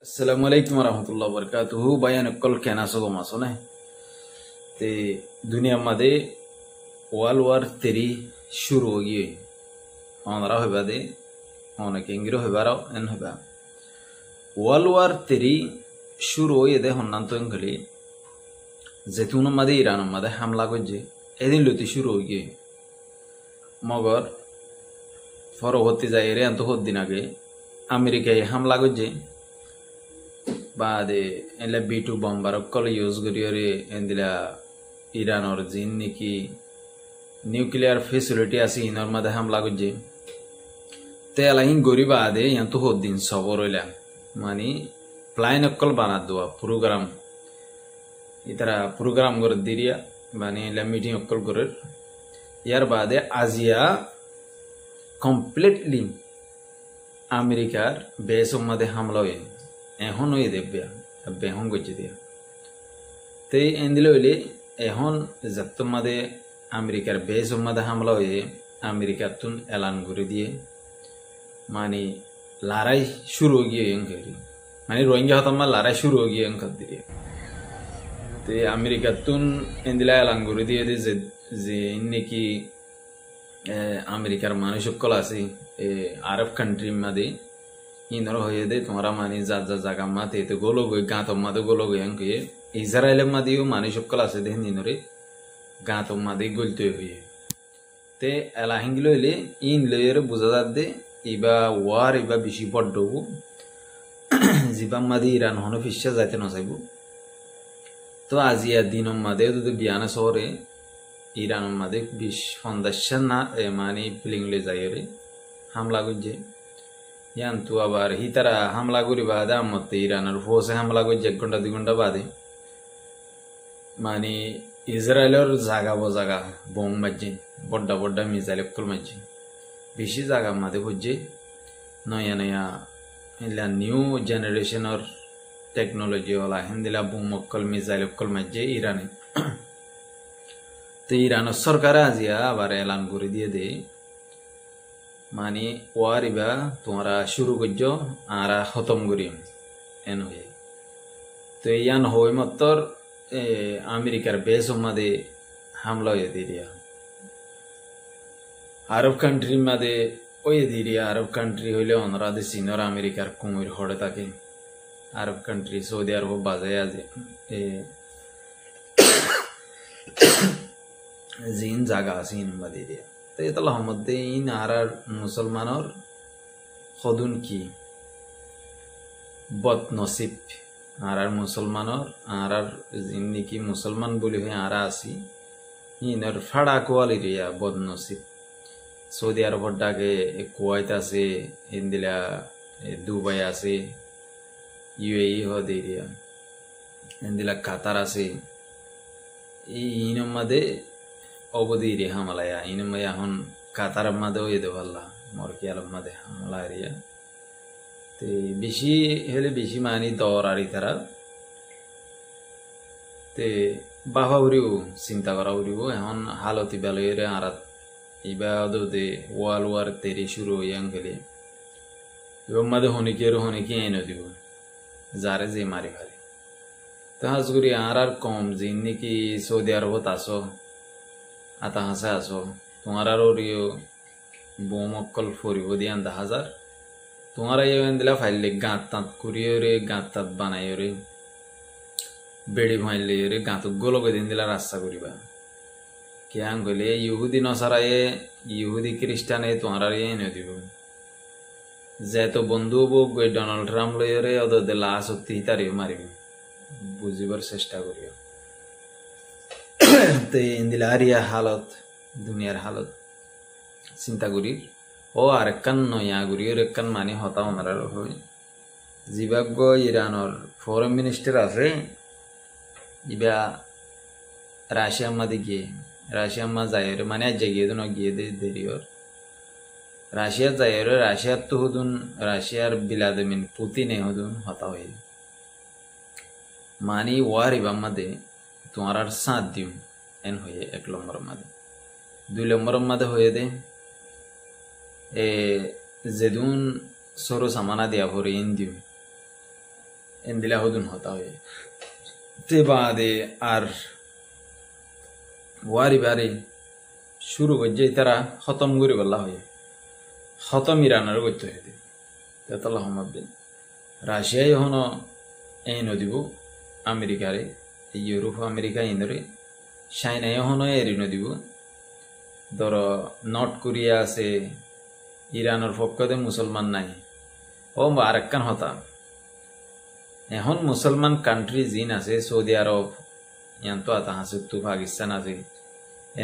Assalamualaikum warahmatullahi wabarakatuh. Bayan कल कहना सो मासो ने ते दुनिया मध्ये वर्ल्ड वॉर 3 शुरू हो गई ऑनरा होबा दे ऑन केंगिरो होबारो एन होबा वर्ल्ड वॉर 3 शुरू हो येदे होन्नान तो इंगली जेतुन मध्ये ईरान मध्ये हमला गोजे एदिन लुती शुरू हो गई मगर फरवती जायरे अंत होत दिन आगे अमेरिका हमला गोजे बादे एला B2 बॉम्बर कल यूज करियोरे एंदिला ईरान और जिन निकी न्यूक्लियर फैसिलिटी आसी इनर मध्ये हमला गोजे ते अलाइन गोरी बादे यंतु होत दिन सबरोला मानी प्लान अक्कल बना दो प्रोग्राम इतरा प्रोग्राम कर दिरिया मानी एला मीटिंग अक्कल कर यार बादे आजिया कंप्लीटली अमेरिकार बेस मध्ये हमला हुए এখন ওই দেবয়া বেহন গজে দিয়া তে এন্দিলে হইলে এখন যত মাদে আমেরিকার বেস মাদে হামলা হয়ে আমেরিকার তুন এলান করে দিয়ে মানে লড়াই শুরু হয়ে গিয়ে এঙ্গরি মানে রোহিঙ্গা হতমা লড়াই শুরু হয়ে গিয়ে এঙ্গর দিয়ে তে আমেরিকার তুন এন্দিলা এলান করে দিয়ে যে যে ইন্নেকি আমেরিকার মানুষ সকল আছে আরব কান্ট্রি মাদে इनर होये दे तुम्हारा मानी जात जागा माते तो गोलो गई गाँतो माते गोलो गई अंक ये इज़राइल मादी यो मानी शुक्ला से दें इनरे गाँतो मादे गोलते हुए ते अलाहिंगलो ले इन लेयर बुज़ाद दे इबा वार इबा बिशी पड़ो जिबा मादी ईरान होने फिशा जाते न साइबो तो आज ये दिनों मादे तो बियाना सोरे ईरान मादे बिश फंदाशन ना मानी प्लिंग ले जाये हमला गुजे यांतु आबार ही तरह हमला गुरी बादे मत ईरान और फोर्स हमला गुज जगुंडा दिगुंडा बादे मानी इज़राइल और जागा वो जागा बॉम्ब मज्जे बड़ा बड़ा मिसाइल कुल मज्जे बिशी जागा मादे बुझे नया नया इल्ला न्यू जनरेशन और टेक्नोलॉजी वाला हिंदिला बॉम्ब कुल मिसाइल कुल मज्जे ईरान तो ईरान सरकार आज या आबार ऐलान गुरी दिए दे मानी वारिबा तुम्हारा शुरू गज्जो आरा खत्म गुरिम एन हुए तो यान होए मत्तर अमेरिकार बेस मादे हमला ये दिरिया अरब कंट्री मादे ओये दिरिया अरब कंट्री होले ओनरा दे सिनर अमेरिकार कुमिर होड़े ताके अरब कंट्री सऊदी अरब बाजे आज जिन जागा सीन मादे दिरिया तो ये तो लहमदे इन आरार मुसलमान और खुदुन की बद नसीब आरार मुसलमान और आरार जिन्नी की मुसलमान बोली हुए आरा आसी इन और फड़ा कुआली रिया बद नसीब सऊदी अरब हटा के कुवैत से इंदिला दुबई से UAE हो दे रिया इंदिला कतार से इन मधे अवधि रे हमला या इन में यहाँ कातार मादे ये दो वाला मोरकियाल मादे हमला रिया ते बिशी हेले बिशी मानी दौर आरी तरह ते बाबा उरियो चिंता करा उरियो यहाँ हालती बेलो ये रे आरत इबा दो दे वर्ल्ड वॉर 3 शुरू हो यांग के लिए इबा मादे होने की ऐनो दिवो जारे जे मारी भारी तो हज़ुरी आरार कौम जिन्नी की सऊदी अरब तासो आता हंसे आसो तुम्हारा रोरियो बोमक्कल फोरियो दिया 10,000 तुम्हारा ये वेंदिला फाइल ले गाँत कुरियो रे गाँत बनायो रे बेड़ी फाइल ले रे गाँत गोलो के दिन दिला रास्ता कुरिबा क्या अंगले यहूदी नसारा ये यहूदी क्रिस्टियन ये तुम्हारा ये नहीं दिबो जे तो बंधु बो कोई डोनाल्ड ट्रम्प ले रे अदो दिला आसुती तारियो मारियो बुझिबर चेष्टा करियो ते इंदिलारिया हालत दुनियार हालत चिंता करी ओ आरेकन नया गुरी रेकन मानी होता हमारा हो जिबागो ईरान और फॉरेन मिनिस्टर आसे इबा राशिया मादे गिये राशिया मा जाये माने जगिये तो न गिये दे देरी और राशिया जाये राशिया तो होदुन राशियार बिलादमिन पुतिन है होदुन होता हुए मानी वार इबा मादे तुम्हारा साथ दियो एन होये 1 नंबर मादे 2 नंबर मादे होये दे जेदून सोरो समाना दिया हो रही इन दियो এন্দিলা হদুন হতা হয়ে তে বাদে আর ওয়ারি বারে শুরু করছে তারা খতম করে বলা হয়ে খতম ইরানের করতে হয়ে তেতলা হমাদ্দিন রাশিয়ায় হন এই নদীব আমেরিকারে ইউরোপ আমেরিকা ইন্দরে চাইনায় হন এরি নদীব ধর নর্থ কোরিয়া আছে ইরানের পক্ষতে মুসলমান নাই ও আরেকখান হতা এখন মুসলমান কান্ট্রি জিন আছে সৌদি আরব ইয়ান্ত আতা হাসুত্তু পাকিস্তান আছে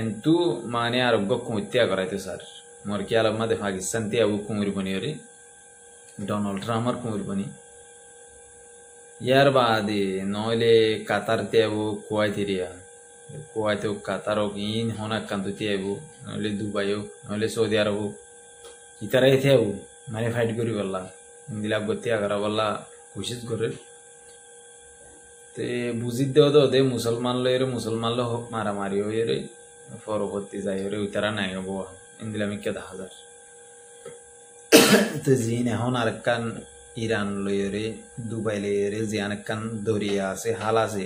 এন্তু মানে আরোগ্য কুমিত্যা করাইতো স্যার মোর কি আলম মাদে পাকিস্তান তে আবু কুমির বনি ওরে ডোনাল্ড ট্রাম্পর কুমির বনি ইয়ার বাদে নইলে কাতার তে আবু কুয়াইত এরিয়া কুয়াইত কাতার ইন হনা কান্তু তে আবু নইলে দুবাই নইলে সৌদি আরব ইতারা এতে আবু মানে ফাইট করি বললা ইন্দিলা গতিয়া করা বললা কোশিশ করে তে বুঝি দেও তো দে মুসলমান লো মারামারি হয়ে রে পরবর্তী যাই রে উতারা নাই হবো ইন্দিলা মিকে 10,000 তো জিন এখন আরেকখান ইরান লয়ে রে দুবাই লয়ে রে যে আরেকখান দরিয়া আছে হাল আছে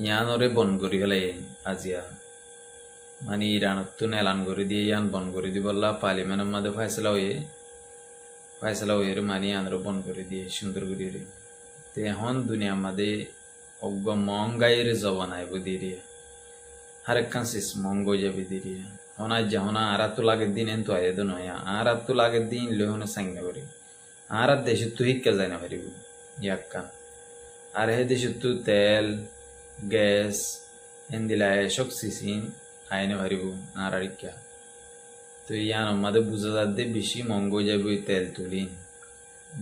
ইয়ান ওরে বন করি গেলে আজিয়া মানে ইরান তো এলান করে দিয়ে ইয়ান বন করে দি বললা পার্লিমেন্টের মধ্যে ফয়সলা হয়ে রে মানে ইয়ানরে বন করে দিয়ে সুন্দর করে রে তে এখন দুনিয়ার মধ্যে অজ্ঞ মহঙ্গাইয়ের জবান আইব দিয়ে হারেকখান শেষ মহঙ্গ যাবে দিয়ে হনা যখন আর তো লাগের দিন এন তো আয় তো নয় আর তো লাগের দিন লে হনে সাংনা করি আর দেশে তো শিক্ষা যায় না পারিব ইয়াক্কান আর হে দেশে তো তেল গ্যাস এন দিলায় সব সিসিন আইনে পারিব আর ইকা তো ইয়ান আমাদের বুঝা যাতে বেশি মহঙ্গ যাবে তেল তুলি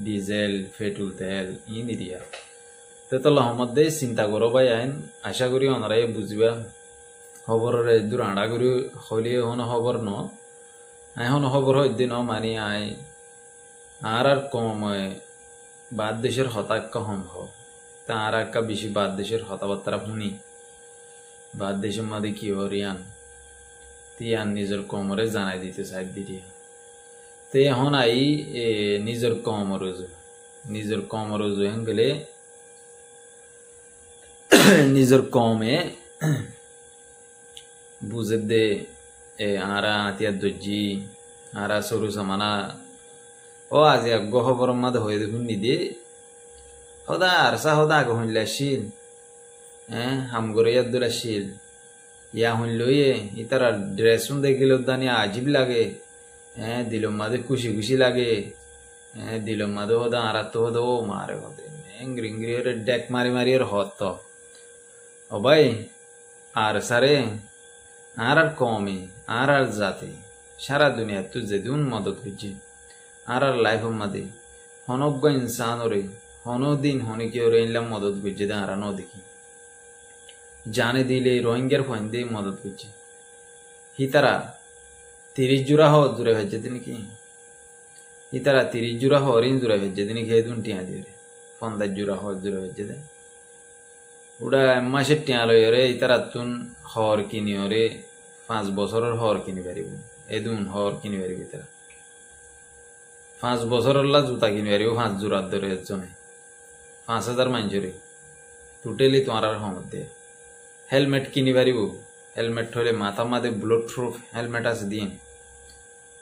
ডিজেল পেট্রোল তেল ইন দিয়া তেতলা মধ্যে চিন্তা করো ভাই আইন আশা করি ওনারাই বুঝবা খবরের দূর আড়া করি হইলে হন খবর ন এখন খবর হইতে ন মানি আই আর কম বাদ দেশের হতাক্কা সম্ভব তা আর একটা বেশি বাদ দেশের হতাবার্তা শুনি বাদ দেশের মধ্যে কি হরিয়ান তিয়ান নিজের কমরে জানাই দিতে চাই দিয়ে তে এখন আই নিজের কমরজু হেন গেলে নিজের কমে বুঝে দে আরা আতিয়া দর্জি আরা সরু সামানা ও আজি আগ খবর মাদ হয়ে দেখুন নিদে সদা আরসা সদা আগ শুনলে শিল হামগরে ইয়াদুলা শিল ইয়া শুনলইয়ে ইতারা ড্রেস দেখিল দানি আজীব লাগে দিল মাদে খুশি লাগে দিল মাদে হদা আরা তো হদা ও মারে হদে ইংরি ডেক মারি হত ও ভাই আর সারে আর কমে আর জাতে সারা দুনিয়া তুই যেদিন মদত করছি আর লাইফের মাদে হনজ্ঞ ইনসান ওরে হনদিন হনিকে ওরে ইনলাম মদত করছে দে আর দেখি জানে দিলে রোহিঙ্গার ফোন দিয়ে মদত করছে হিতারা 30 জোড়া হওয়ার জোড়া হয়েছে দিন কি ইতারা 30 জোড়া হরিণ জোড়া হয়েছে দিন খেয়ে দুন টিয়া দিয়ে 50 জোড়া হওয়ার জোড়া হয়েছে দে ওটা মাসের টিয়া লই রে ইতারা তুন হর কিনি রে 5 বছরের হর কিনি পারিব এদুন হর কিনি পারিব ইতারা 5 বছরের লা জুতা কিনি পারিব 5 জোড়ার ধরে একজনে 5000 মানুষরে টোটালি তোমার আর হমত দিয়ে হেলমেট কিনি পারিব হেলমেট হলে মাথা মাদে বুলেট প্রুফ হেলমেট আছে দিন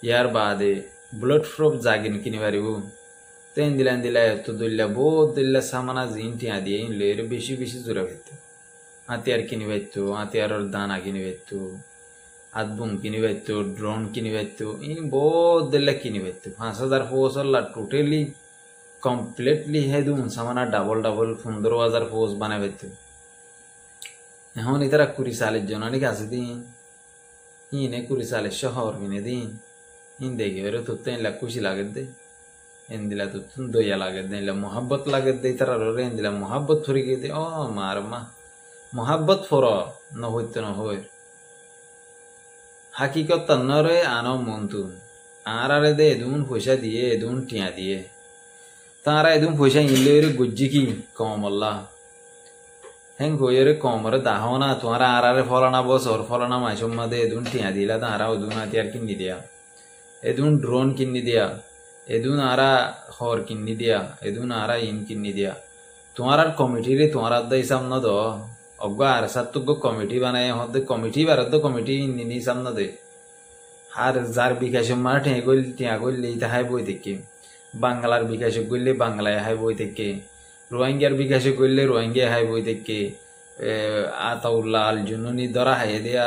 ইয়ার বাদে বুলেট প্রুফ জাগিন কিনি পারিব তেন দিলা তো দইলা বহুত দিল্লা সামানা জিন টিয়া দিয়ে লের বেশি জোরা পাইতো হাতিয়ার কিনি পাইতো হাতিয়ারের দানা কিনি পাইতো আদবুম কিনি পাইতো ড্রোন কিনি পাইতো ইন বহুত দিল্লা কিনি পাইতো 5000 পোস্টলা টোটালি কমপ্লিটলি হেদুম সামানা ডাবল 15000 পোস্ট বানাই পাইতো এখন ইতারা 20 সালের জন্য নাকি আছে দিন ইনে 20 সালের শহর কিনে দিন ইন দেখে ওরে তো 3 লাখ খুশি লাগে দে এন দিলা তো তুন দয়া লাগে দে মোহাব্বত লাগে দে তারা রে এন দিলা মোহাব্বত ফরি গিয়ে দে ও মার মা মোহাব্বত ফর ন হইতে ন হয় হাকিকত তন্নরে আনো মন্তু আর আরে দে এদুন পয়সা দিয়ে এদুন টিয়া দিয়ে তারা এদুন পয়সা ইনলে রে গুজ্জি কি কম আল্লাহ হেং কইরে কমরে দাও না তোমার আরে ফলানা বছর ফলানা মাসের মধ্যে এদুন টিয়া দিলা তারা ওদুন হাতিয়ার কিনি দিয়া এদুন ড্রোন কিনি দিয়া এদুন আরা হর কিন্নি দিয়া এদুন আরা ইন কিন্নি দিয়া তোমার আর কমিটি রে তোমার আদা হিসাব ন দো অজ্ঞ আর সাতুগ্য কমিটি বানায় হতে কমিটি বারদ কমিটি নিনি হিসাব ন দে আর যার বিকাশ মারা টিয়া গইলে ইতা হাই বই থেকে বাংলার বিকাশে করলে বাংলায় হাই বই থেকে রোহিঙ্গার বিকাশে করলে রোহিঙ্গা হাই বই থেকে আতাউল্লাহ আল জুনুনি ধরা হাইয়ে দিয়া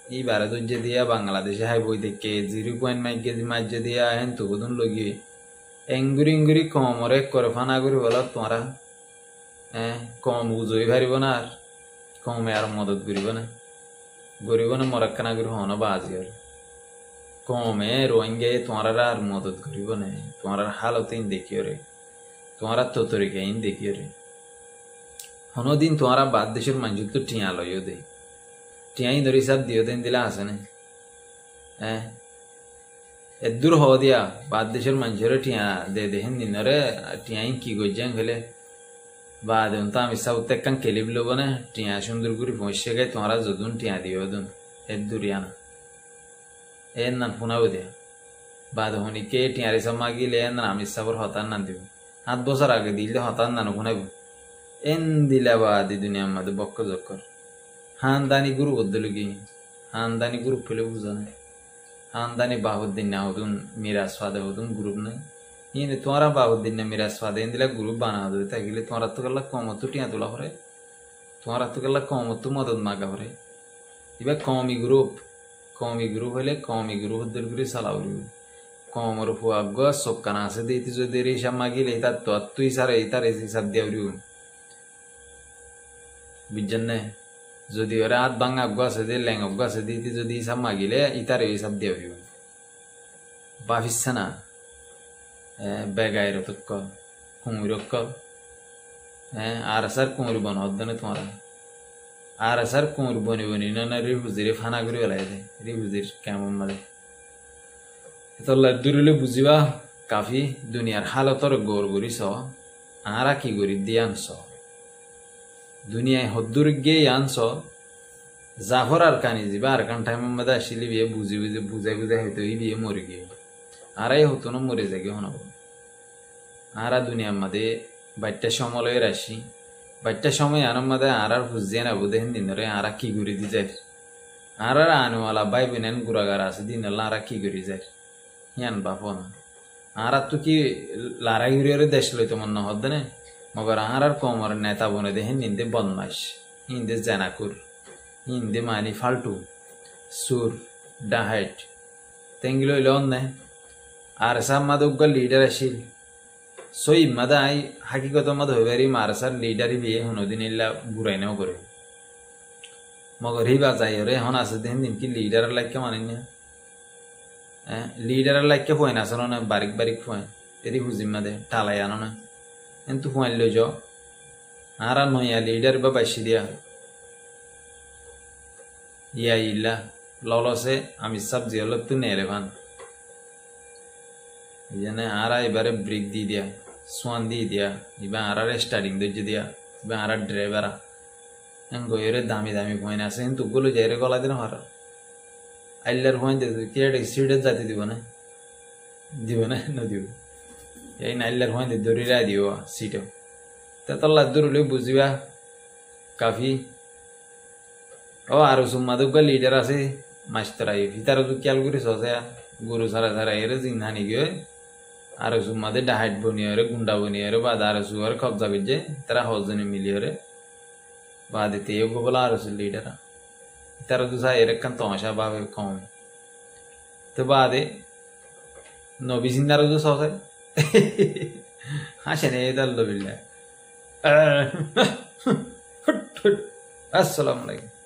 ই বারাদুজ্জে দিয়া বাংলাদেশে হাই বই থেকে 0.5 মাজ্জে দিয়া হেন তুবুদুন লগি এঙ্গুরি কমরে করে ফানা করি বল তোমারা কম বুঝই পারিব না আর কমে আর মদত করিব না গরিব না মরাক্কানা করি হন বাজি আর কমে রোহিঙ্গা তোমার আর মদত করিব না তোমার হালত ইন দেখিও রে তোমার তো তরিকা ইন দেখিও রে হনদিন তোমার বাদ দেশের মানুষ তো টিয়া লইও দে টিয়াই ধরি সব দিও দিন দিলা আছে না এদূর হওয়া দিয়া বাদ দেশের মানুষের টিয়া দে দেখেন দিনরে টিয়াই কি গজ্জাং খেলে বা দেন তো আমি সব তেকান কেলিব লব না টিয়া সুন্দর করে পৌঁছে গে তোমারা যদুন টিয়া দিও দুন এদূর ইয়ানা এর নান শুনাব দিয়া বাদ হনিকে টিয়ারি সব মাগিলে এর নান আমি সবর হতার নান দিব 7 বছর আগে দিলে হতার নান শুনাব এন দিলা বা দি দুনিয়ার মধ্যে বক্ক জক্কর হানদানি গুরু বদলুকি হানদানি গ্রুপ ফেলে বুঝা নাই হানদানি বাহুদ্দিন না হতুন মিরাজ ফাদে হতুন গ্রুপ নাই ইয়ে তোমারা বাহুদ্দিন না মিরাজ ফাদে দিলা গ্রুপ বানা দে তাইলে তোমারা তো গেলা কমত টিয়া তোলা হরে তোমারা তো গেলা কমত মদত মাগা হরে ইবা কমি গ্রুপ হলে কমি গ্রুপ দলগুলি চালাউরি কমর ফুয়াগ সবকানা আছে দিতে যদি হিসাব মাগিলে তার তো তুই সারে তার হিসাব দেউরি বুঝছেন না যদি ওরা হাত ভাঙা অজ্ঞ আছে দে ল্যাং অজ্ঞ আছে দিতে যদি হিসাব মাগিলে ইতার হিসাব দেউরি বাফিচ্ছে না বেগাই রতক কুমুরক আর স্যার কুমুর বন হদ্দনে তোমার আর স্যার কুমুর বনি না রিফুজিরে ফানা করে বেলাই দেয় রিফুজির কেমন মাঝে তোল্লা দূরলে বুঝিবা কাফি দুনিয়ার হালতর গৌর করিস আরা কি করি দিয়ে আনছ দুনিয়ায় হদ্দুর গিয়ে আনছ জাফর আর কানি যাবা আর কান টাইমের মধ্যে আসলে বিয়ে বুঝাই হয়তো এই বিয়ে মরে গিয়ে আরাই হতো না মরে যাগে হন আরা দুনিয়ার মধ্যে বাচ্চা সমলয়ের আসি বাচ্চা সময় আনার মধ্যে আর বুঝিয়ে না বুঝেন দিন ধরে আরা কি করে দি যায় আর আনওয়ালা বাই বোনেন গুড়াগার আছে দিন আরা কি করে যায় হিয়ান বাপ না আর তো কি লারাই ঘুরিয়ে দেশ লইতো মন না হদ না মগর আর কমর নেতা বনে দেখেন নিন্দে বদমাইশ হিন্দে জানাকুর হিন্দে মানি ফাল্টু সুর ডাহাইট তেঙ্গিল হইল না আর সার মাদক লিডার আসিল সই মাদা আই হাকিকত মাদ হইবারি মারসার লিডারই বিয়ে হনদিন ইল্লা বুড়াই নাও করে মগর হিবা যাই রে হন আছে দেখেন দিন কি লিডার লাইকে মানেন না লিডার লাইকে ফোন আসলো না বারিক ফোন এদি হুজিমা দে টালাই আনো না কিন্তু ফোন লই যাও আর নয়া লিডার বা বাইসি দিয়া ইয়া ইল্লা ললসে আমি সবজি হলো তু নেলে ভান ইজানে আর এবারে ব্রেক দিয়ে দিয়া সোয়ান দিয়ে দিয়া ইবা আর স্টার্টিং দিয়ে দিয়া ইবা আর ড্রাইভার গইরে দামি ফোন আছে কিন্তু গুলো যাইরে গলা দিন হার আইলার ফোন দিয়ে কেটে সিটে যাতে দিব না নদিব এই নাইলার ফোন দিয়ে দৌড়িরা দিব সিটে তল্লা দূরলে বুঝিবা কাফি ও আর সুমাদুক লিডার আছে মাস্টার আই ভিতরে তো খেয়াল করিস গরু সারা এর জিনহানি গিয়ে আর সুমাদে ডাহাইট বনিয়ে গুন্ডা বনিয়ে বা আর সুয়ার কবজা বিজে তারা হজনে মিলিয়ে বা দিতে বলা আর লিডার তারা তো সা এরকম তমাশা ভাবে কম তো বাদে নবী সিন্দার তো সহে হাসেন এই দাল্লো বিল্লা আসসালামু আলাইকুম